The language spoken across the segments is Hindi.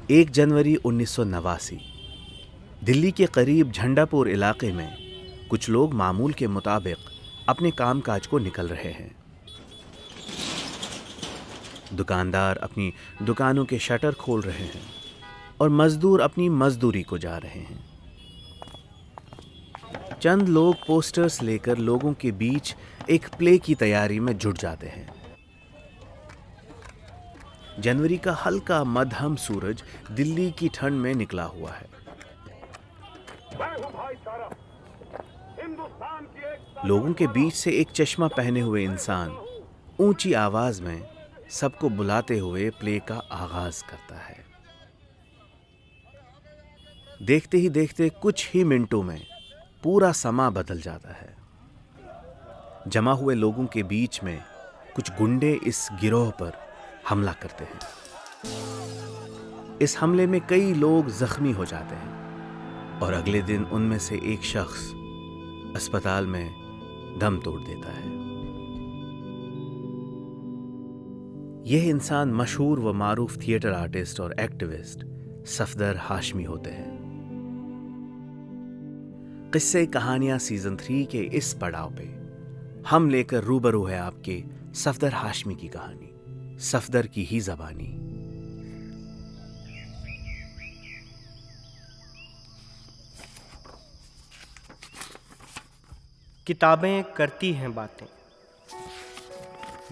1 जनवरी 1989 दिल्ली के करीब झंडापुर इलाके में कुछ लोग मामूल के मुताबिक अपने कामकाज को निकल रहे हैं। दुकानदार अपनी दुकानों के शटर खोल रहे हैं और मजदूर अपनी मजदूरी को जा रहे हैं। चंद लोग पोस्टर्स लेकर लोगों के बीच एक प्ले की तैयारी में जुट जाते हैं। जनवरी का हल्का मध्यम सूरज दिल्ली की ठंड में निकला हुआ है। लोगों के बीच से एक चश्मा पहने हुए इंसान ऊंची आवाज में सबको बुलाते हुए प्ले का आगाज करता है। देखते ही देखते कुछ ही मिनटों में पूरा समा बदल जाता है। जमा हुए लोगों के बीच में कुछ गुंडे इस गिरोह पर हमला करते हैं। इस हमले में कई लोग जख्मी हो जाते हैं और अगले दिन उनमें से एक शख्स अस्पताल में दम तोड़ देता है। यह इंसान मशहूर व मारूफ थिएटर आर्टिस्ट और एक्टिविस्ट सफदर हाशमी होते हैं। किस्से कहानियां सीजन 3 के इस पड़ाव पे हम लेकर रूबरू है आपके सफदर हाशमी की कहानी, सफदर की ही ज़बानी। किताबें करती हैं बातें,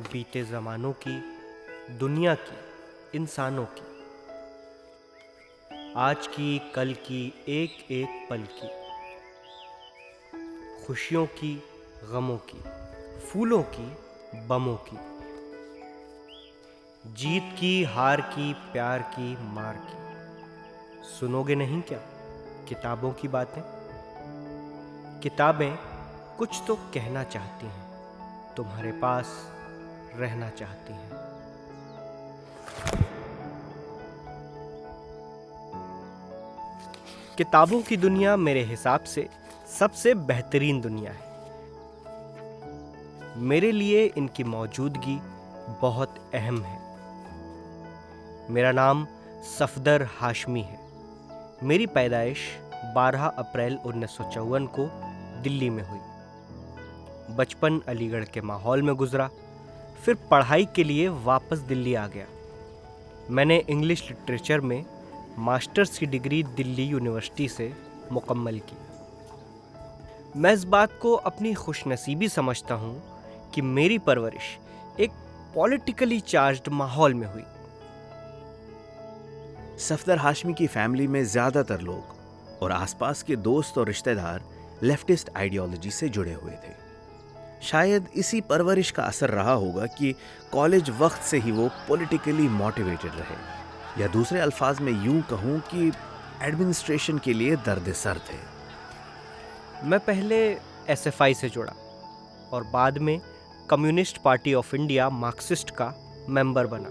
बीते ज़मानों की, दुनिया की, इंसानों की, आज की, कल की, एक एक पल की, खुशियों की, गमों की, फूलों की, बमों की, जीत की, हार की, प्यार की, मार की। सुनोगे नहीं क्या किताबों की बातें? किताबें कुछ तो कहना चाहती हैं, तुम्हारे पास रहना चाहती हैं। किताबों की दुनिया मेरे हिसाब से सबसे बेहतरीन दुनिया है। मेरे लिए इनकी मौजूदगी बहुत अहम है। मेरा नाम सफदर हाशमी है। मेरी पैदाइश 12 अप्रैल 1954 को दिल्ली में हुई। बचपन अलीगढ़ के माहौल में गुजरा, फिर पढ़ाई के लिए वापस दिल्ली आ गया। मैंने इंग्लिश लिटरेचर में मास्टर्स की डिग्री दिल्ली यूनिवर्सिटी से मुकम्मल की। मैं इस बात को अपनी खुशनसीबी समझता हूँ कि मेरी परवरिश एक पॉलिटिकली चार्ज्ड माहौल में हुई। सफदर हाशमी की फैमिली में ज्यादातर लोग और आसपास के दोस्त और रिश्तेदार लेफ्टिस्ट आइडियोलॉजी से जुड़े हुए थे। शायद इसी परवरिश का असर रहा होगा कि कॉलेज वक्त से ही वो पॉलिटिकली मोटिवेटेड रहे, या दूसरे अल्फाज में यूं कहूं कि एडमिनिस्ट्रेशन के लिए दर्द-ए-सर थे। मैं पहले एसएफआई से जुड़ा और बाद में communist party of India Marxist का मेंबर बना।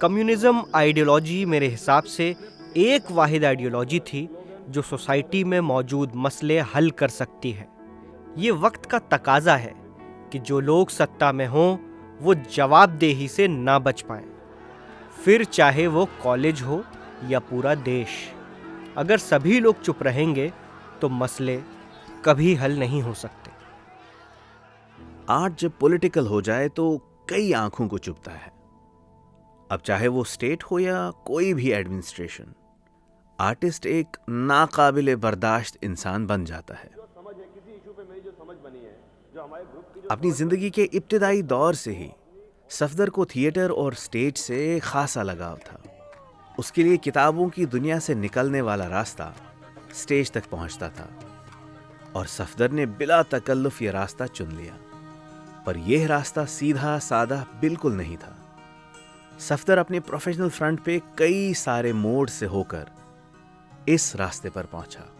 कम्युनिज्म आइडियोलॉजी मेरे हिसाब से एक वाहिद आइडियोलॉजी थी जो सोसाइटी में मौजूद मसले हल कर सकती है। ये वक्त का तकाजा है कि जो लोग सत्ता में हों वो जवाबदेही से ना बच पाएं, फिर चाहे वो कॉलेज हो या पूरा देश। अगर सभी लोग चुप रहेंगे तो मसले कभी हल नहीं हो सकते। आर्ट जब पॉलिटिकल हो जाए तो कई आंखों को चुभता है। अब चाहे वो स्टेट हो या कोई भी एडमिनिस्ट्रेशन, आर्टिस्ट एक नाकाबिले बर्दाश्त इंसान बन जाता है। अपनी जिंदगी के इब्तिदाई दौर से ही सफदर को थिएटर और स्टेज से खासा लगाव था। उसके लिए किताबों की दुनिया से निकलने वाला रास्ता स्टेज तक पहुंचता था और सफदर ने बिला तकल्लुफ यह रास्ता चुन लिया। पर यह रास्ता सीधा साधा बिल्कुल नहीं था। सफदर अपने प्रोफेशनल फ्रंट पे कई सारे मोड़ से होकर इस रास्ते पर पहुंचा।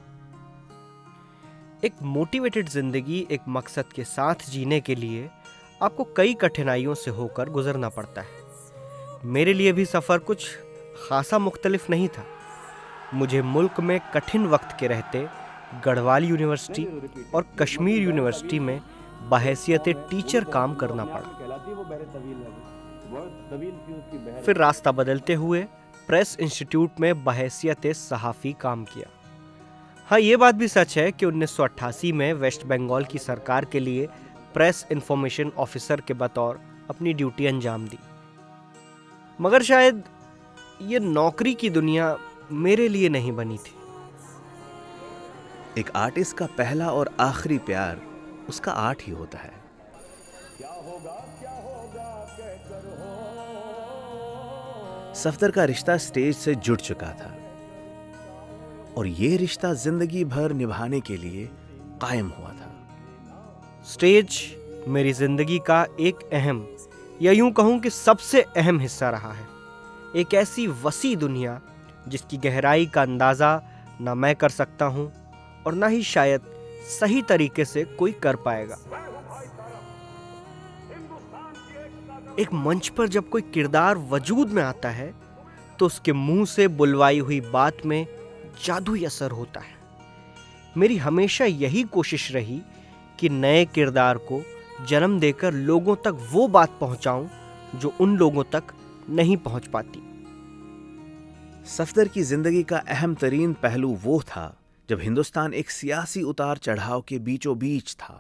एक मोटिवेटेड जिंदगी एक मकसद के साथ जीने के लिए आपको कई कठिनाइयों से होकर गुजरना पड़ता है। मेरे लिए भी सफ़र कुछ खासा मुख्तलिफ नहीं था। मुझे मुल्क में कठिन वक्त के रहते गढ़वाल यूनिवर्सिटी और कश्मीर यूनिवर्सिटी में बहैसियत टीचर काम करना पड़ा। फिर रास्ता बदलते हुए प्रेस इंस्टीट्यूट में बहैसियत सहाफ़ी काम किया। हाँ, ये बात भी सच है कि 1988 में वेस्ट बंगाल की सरकार के लिए प्रेस इंफॉर्मेशन ऑफिसर के बतौर अपनी ड्यूटी अंजाम दी। मगर शायद ये नौकरी की दुनिया मेरे लिए नहीं बनी थी। एक आर्टिस्ट का पहला और आखिरी प्यार उसका आर्ट ही होता है। सफदर का रिश्ता स्टेज से जुड़ चुका था और ये रिश्ता जिंदगी भर निभाने के लिए कायम हुआ था। स्टेज मेरी जिंदगी का एक अहम, या यूं कहूं कि सबसे अहम हिस्सा रहा है। एक ऐसी वसी दुनिया जिसकी गहराई का अंदाजा ना मैं कर सकता हूं और ना ही शायद सही तरीके से कोई कर पाएगा। एक मंच पर जब कोई किरदार वजूद में आता है तो उसके मुंह से बुलवाई हुई बात में जादुई असर होता है। मेरी हमेशा यही कोशिश रही कि नए किरदार को जन्म देकर लोगों तक वो बात पहुंचाऊं जो उन लोगों तक नहीं पहुंच पाती। सफदर की जिंदगी का अहम तरीन पहलू वो था जब हिंदुस्तान एक सियासी उतार चढ़ाव के बीचों बीच था।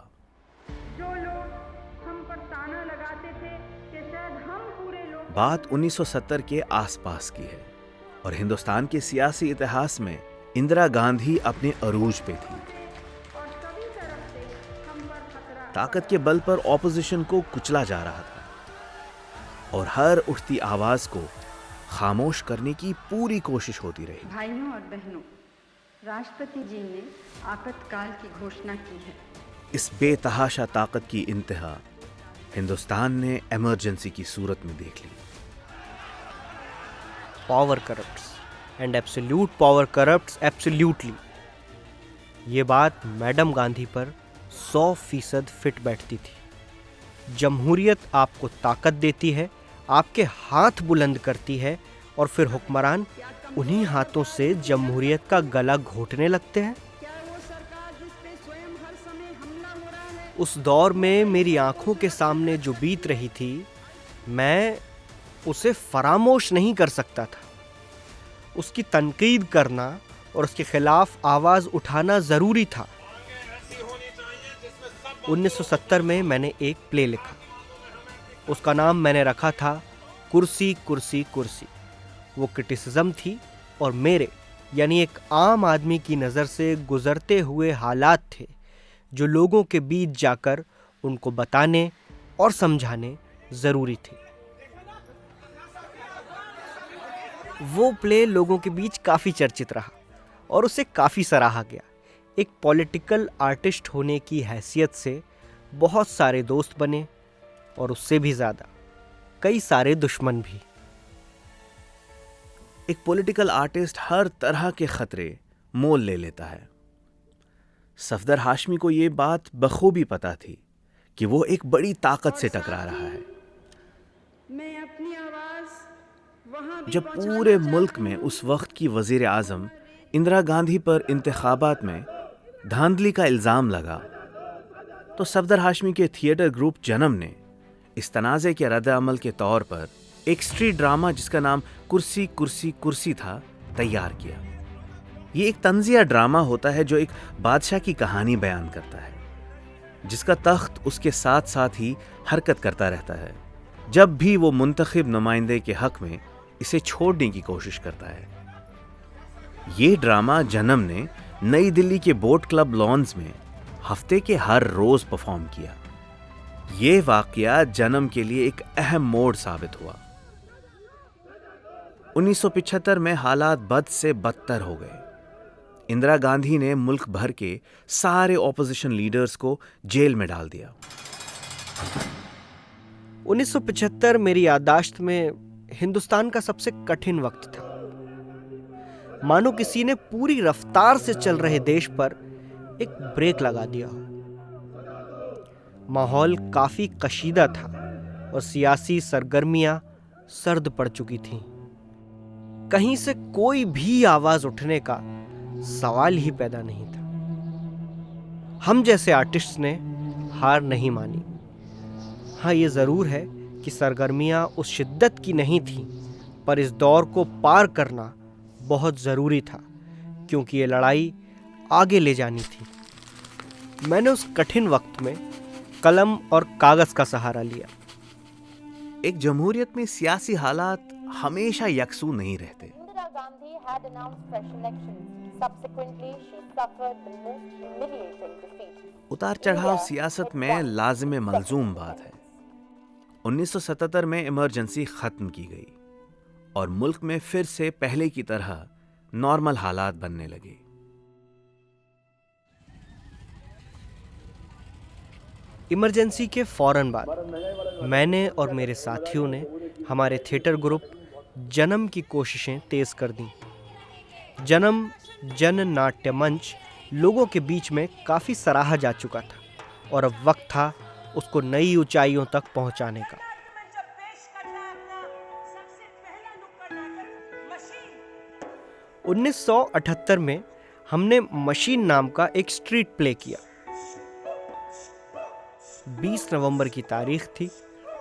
जो लोग हम पर ताना लगाते थे कि शायद हम पूरे लोग बात 1970 के आसपास की है और हिंदुस्तान के सियासी इतिहास में इंदिरा गांधी अपने अरूज पे थी। और सभी तरफ से हम पर खतरा। ताकत के बल पर ऑपोजिशन को कुचला जा रहा था और हर उठती आवाज को खामोश करने की पूरी कोशिश होती रही। भाइयों और बहनों, राष्ट्रपति जी ने आपातकाल की घोषणा की है। इस बेतहाशा ताकत की इंतहा हिंदुस्तान ने इमरजेंसी की सूरत में देख ली। Power corrupts and absolute power corrupts absolutely. ये बात मैडम गांधी पर 100% फिट बैठती थी। जमहूरियत आपको ताकत देती है, आपके हाथ बुलंद करती है और फिर हुक्मरान उन्हीं हाथों से जमहूरियत का गला घोटने लगते हैं। क्या वो सरकार जिस पे स्वयं हर समय हमला हो रहा है? उस दौर में मेरी आंखों के सामने जो बीत रही थी, मैं उसे फरामोश नहीं कर सकता था। उसकी तनकीद करना और उसके खिलाफ आवाज उठाना जरूरी था। 1970 में मैंने एक प्ले लिखा। उसका नाम मैंने रखा था कुर्सी कुर्सी कुर्सी। वो क्रिटिसिज्म थी और मेरे यानी एक आम आदमी की नज़र से गुजरते हुए हालात थे जो लोगों के बीच जाकर उनको बताने और समझाने ज़रूरी थे। वो प्ले लोगों के बीच काफ़ी चर्चित रहा और उसे काफ़ी सराहा गया। एक पॉलिटिकल आर्टिस्ट होने की हैसियत से बहुत सारे दोस्त बने और उससे भी ज़्यादा कई सारे दुश्मन भी। एक पॉलिटिकल आर्टिस्ट हर तरह के खतरे मोल ले लेता है। सफदर हाशमी को ये बात बखूबी पता थी कि वो एक बड़ी ताकत से टकरा रहा है। मैं अपनी आवाज वहां भी जब पहुंचाना पूरे चाहता मुल्क में उस वक्त की वजीर आजम इंदिरा गांधी पर इंतखाबात में धांधली का इल्ज़ाम लगा तो सफदर हाशमी के थिएटर ग्रुप जन्म ने इस तनाज़े के रद्द-ए-अमल के तौर पर एक स्ट्रीट ड्रामा जिसका नाम कुर्सी कुर्सी कुर्सी था तैयार किया। ये एक तंजिया ड्रामा होता है जो एक बादशाह की कहानी बयान करता है जिसका तख्त उसके साथ साथ ही हरकत करता रहता है जब भी वो मुंतखब नुमाइंदे के हक में इसे छोड़ने की कोशिश करता है। ये ड्रामा जन्म ने नई दिल्ली के बोट क्लब लॉन्स में हफ्ते के हर रोज परफॉर्म किया। ये वाकया जन्म के लिए एक अहम मोड़ साबित हुआ। 1975 में हालात बद से बदतर हो गए। इंदिरा गांधी ने मुल्क भर के सारे ऑपोजिशन लीडर्स को जेल में डाल दिया। 1975 मेरी याददाश्त में हिंदुस्तान का सबसे कठिन वक्त था। मानो किसी ने पूरी रफ्तार से चल रहे देश पर एक ब्रेक लगा दिया हो। माहौल काफी कशीदा था और सियासी सरगर्मियां सर्द पड़ चुकी थीं। कहीं से कोई भी आवाज उठने का सवाल ही पैदा नहीं था। हम जैसे आर्टिस्ट ने हार नहीं मानी। हाँ, ये जरूर है कि सरगर्मियां उस शिद्दत की नहीं थीं, पर इस दौर को पार करना बहुत ज़रूरी था, क्योंकि ये लड़ाई आगे ले जानी थी। मैंने उस कठिन वक्त में कलम और कागज़ का सहारा लिया। एक जमहूरियत में सियासी हालात हमेशा यकसू नहीं रहते। Indira Gandhi had announced fresh elections. Subsequently, she suffered the most humiliating defeat. उतार चढ़ाव सियासत में लाजिम मलजूम बात है। 1977 में इमरजेंसी खत्म की गई और मुल्क में फिर से पहले की तरह नॉर्मल हालात बनने लगे। इमरजेंसी के फौरन बाद मैंने और मेरे साथियों ने हमारे थिएटर ग्रुप जन्म की कोशिशें तेज कर दी। जन्म जन नाट्य मंच लोगों के बीच में काफ़ी सराहा जा चुका था और अब वक्त था उसको नई ऊंचाइयों तक पहुंचाने का। 1978 में हमने मशीन नाम का एक स्ट्रीट प्ले किया। 20 नवंबर की तारीख थी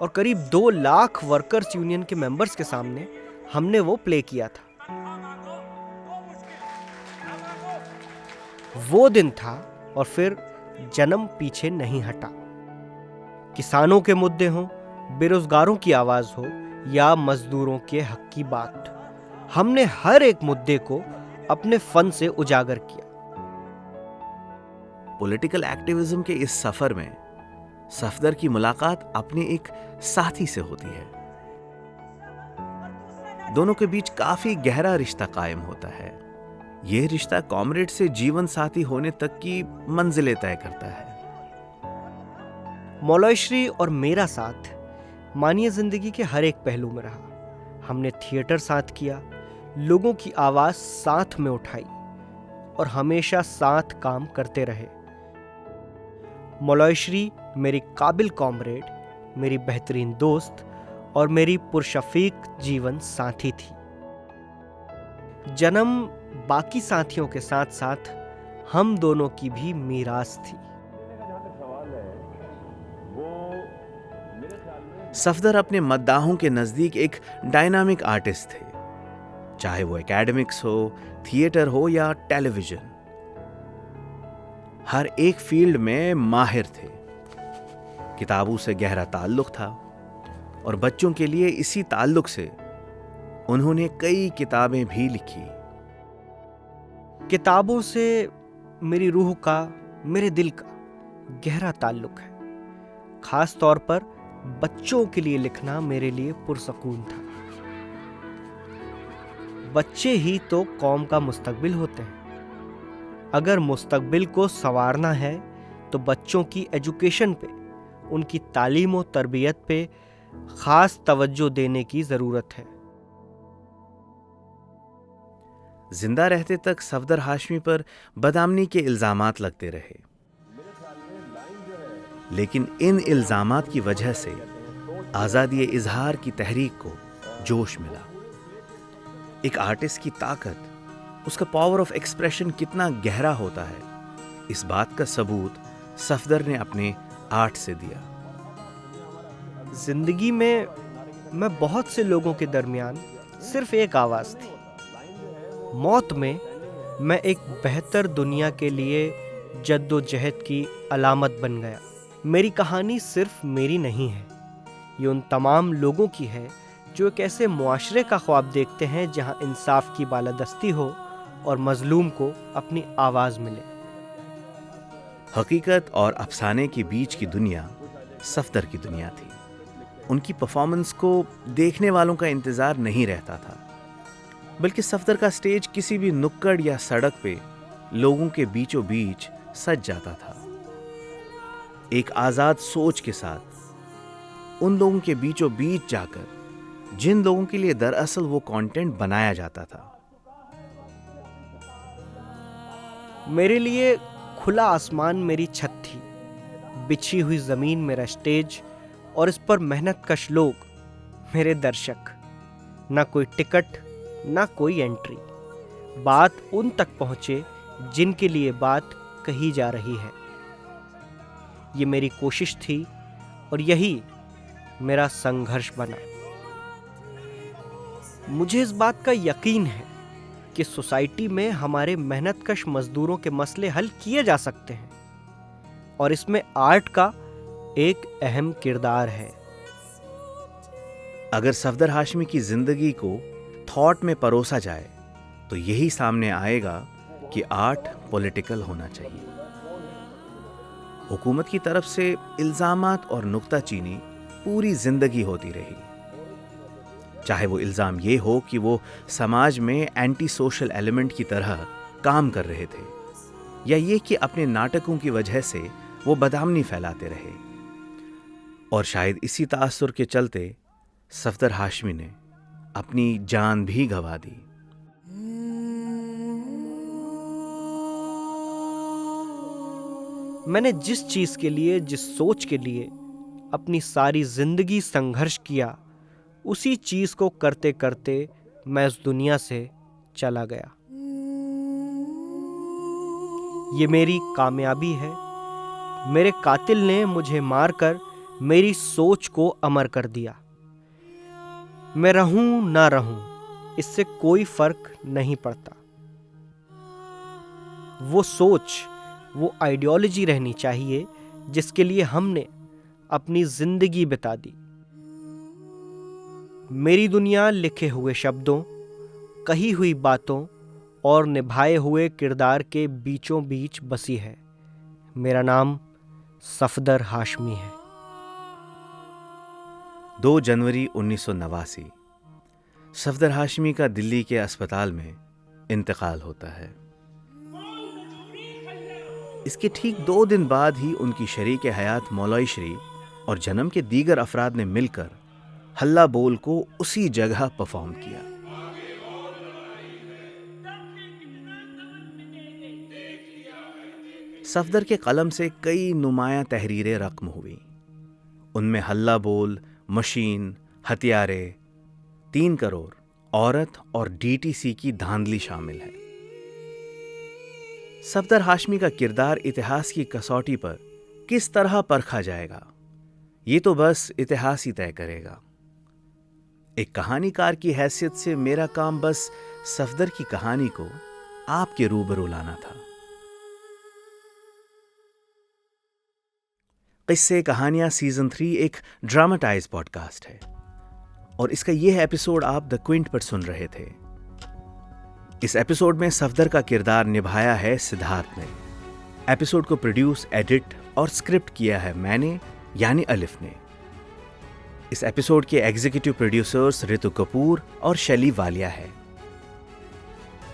और करीब 2 लाख वर्कर्स यूनियन के मेंबर्स के सामने हमने वो प्ले किया था। वो दिन था और फिर जन्म पीछे नहीं हटा। किसानों के मुद्दे हों, बेरोजगारों की आवाज हो या मजदूरों के हक की बात, हमने हर एक मुद्दे को अपने फन से उजागर किया। पॉलिटिकल एक्टिविज्म के इस सफर में सफदर की मुलाकात अपने एक साथी से होती है। दोनों के बीच काफी गहरा रिश्ता कायम होता है। यह रिश्ता कॉमरेड से जीवन साथी होने तक की मंजिलें तय करता है। मौलवी और मेरा साथ मानिए जिंदगी के हर एक पहलू में रहा। हमने थिएटर साथ किया, लोगों की आवाज साथ में उठाई और हमेशा साथ काम करते रहे। मौलवी मेरी काबिल कॉमरेड, मेरी बेहतरीन दोस्त और मेरी पुरशफीक जीवन साथी थी। जन्म बाकी साथियों के साथ साथ हम दोनों की भी मीरास थी। सफदर अपने मद्दाहों के नजदीक एक डायनामिक आर्टिस्ट थे, चाहे वो एकेडमिक्स हो, थिएटर हो या टेलीविजन। हर एक फील्ड में माहिर थे। किताबों से गहरा ताल्लुक था और बच्चों के लिए इसी ताल्लुक से उन्होंने कई किताबें भी लिखी। किताबों से मेरी रूह का, मेरे दिल का गहरा ताल्लुक है। खास तौर पर बच्चों के लिए लिखना मेरे लिए पुरसकून था। बच्चे ही तो कौम का मुस्तकबिल होते हैं। अगर मुस्तकबिल को संवारना है तो बच्चों की एजुकेशन पे, उनकी तालीम और तरबियत पे खास तवज्जो देने की जरूरत है। जिंदा रहते तक सफदर हाशमी पर बदआमनी के इल्जामात लगते रहे, लेकिन इन इल्जामात की वजह से आजादी इजहार की तहरीक को जोश मिला। एक आर्टिस्ट की ताकत, उसका पावर ऑफ एक्सप्रेशन कितना गहरा होता है, इस बात का सबूत सफदर ने अपने आर्ट से दिया। जिंदगी में मैं बहुत से लोगों के दरमियान सिर्फ एक आवाज थी। मौत में मैं एक बेहतर दुनिया के लिए जद्दोजहद की अलामत बन गया। मेरी कहानी सिर्फ मेरी नहीं है, ये उन तमाम लोगों की है जो एक ऐसे मुआशरे का ख्वाब देखते हैं जहां इंसाफ की बालादस्ती हो और मजलूम को अपनी आवाज मिले। हकीकत और अफसाने के बीच की दुनिया सफदर की दुनिया थी। उनकी परफॉर्मेंस को देखने वालों का इंतजार नहीं रहता था, बल्कि सफदर का स्टेज किसी भी नुक्कड़ या सड़क पे लोगों के बीचों बीच सज जाता था। एक आजाद सोच के साथ उन लोगों के बीचों बीच जाकर जिन लोगों के लिए दरअसल वो कंटेंट बनाया जाता था। मेरे लिए खुला आसमान मेरी छत थी, बिछी हुई जमीन मेरा स्टेज और इस पर मेहनतकश लोग मेरे दर्शक। ना कोई टिकट, ना कोई एंट्री। बात उन तक पहुंचे जिनके लिए बात कही जा रही है। ये मेरी कोशिश थी और यही मेरा संघर्ष बना। मुझे इस बात का यकीन है कि सोसाइटी में हमारे मेहनतकश मजदूरों के मसले हल किए जा सकते हैं और इसमें आर्ट का एक अहम किरदार है। अगर सफदर हाशमी की जिंदगी को थॉट में परोसा जाए तो यही सामने आएगा कि आर्ट पॉलिटिकल होना चाहिए। हुकूमत की तरफ से इल्जामात और नुक्ताचीनी पूरी जिंदगी होती रही, चाहे वो इल्जाम ये हो कि वो समाज में एंटी सोशल एलिमेंट की तरह काम कर रहे थे, या ये कि अपने नाटकों की वजह से वो बदआमनी फैलाते रहे। और शायद इसी तासुर के चलते सफदर हाशमी ने अपनी जान भी गंवा दी। मैंने जिस चीज के लिए, जिस सोच के लिए अपनी सारी जिंदगी संघर्ष किया, उसी चीज को करते करते मैं इस दुनिया से चला गया। ये मेरी कामयाबी है। मेरे कातिल ने मुझे मारकर मेरी सोच को अमर कर दिया। मैं रहूं ना रहूं, इससे कोई फर्क नहीं पड़ता। वो सोच, वो आइडियोलॉजी रहनी चाहिए जिसके लिए हमने अपनी जिंदगी बिता दी। मेरी दुनिया लिखे हुए शब्दों, कही हुई बातों और निभाए हुए किरदार के बीचों बीच बसी है। मेरा नाम सफदर हाशमी है। 2 जनवरी 1989 सफदर हाशमी का दिल्ली के अस्पताल में इंतकाल होता है। इसके ठीक 2 दिन बाद ही उनकी शरीक हयात मौलवी श्री और जन्म के दीगर अफराद ने मिलकर हल्ला बोल को उसी जगह परफॉर्म किया। सफदर के कलम से कई नुमायां तहरीरें रकम हुई। उनमें हल्ला बोल, मशीन, हथियारे, 3 करोड़, औरत और डीटीसी की धांधली शामिल है। सफदर हाशमी का किरदार इतिहास की कसौटी पर किस तरह परखा जाएगा, ये तो बस इतिहास ही तय करेगा। एक कहानीकार की हैसियत से मेरा काम बस सफदर की कहानी को आपके रूबरू लाना था। किस्से कहानियां सीजन 3 एक ड्रामाटाइज पॉडकास्ट है और इसका यह एपिसोड आप द क्विंट पर सुन रहे थे। इस एपिसोड में सफदर का किरदार निभाया है सिद्धार्थ ने। एपिसोड को प्रोड्यूस, एडिट और स्क्रिप्ट किया है मैंने, यानी अलिफ ने। इस एपिसोड के एग्जीक्यूटिव प्रोड्यूसर्स रितु कपूर और शैली वालिया है।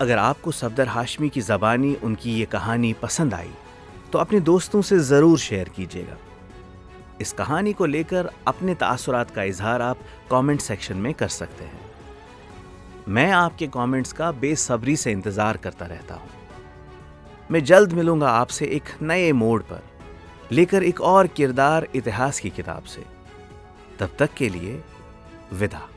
अगर आपको सफदर हाशमी की ज़बानी उनकी ये कहानी पसंद आई तो अपने दोस्तों से ज़रूर शेयर कीजिएगा। इस कहानी को लेकर अपने तासुरात का इजहार आप कमेंट सेक्शन में कर सकते हैं। मैं आपके कमेंट्स का बेसब्री से इंतज़ार करता रहता हूँ। मैं जल्द मिलूंगा आपसे एक नए मोड़ पर, लेकर एक और किरदार इतिहास की किताब से। तब तक के लिए विदा।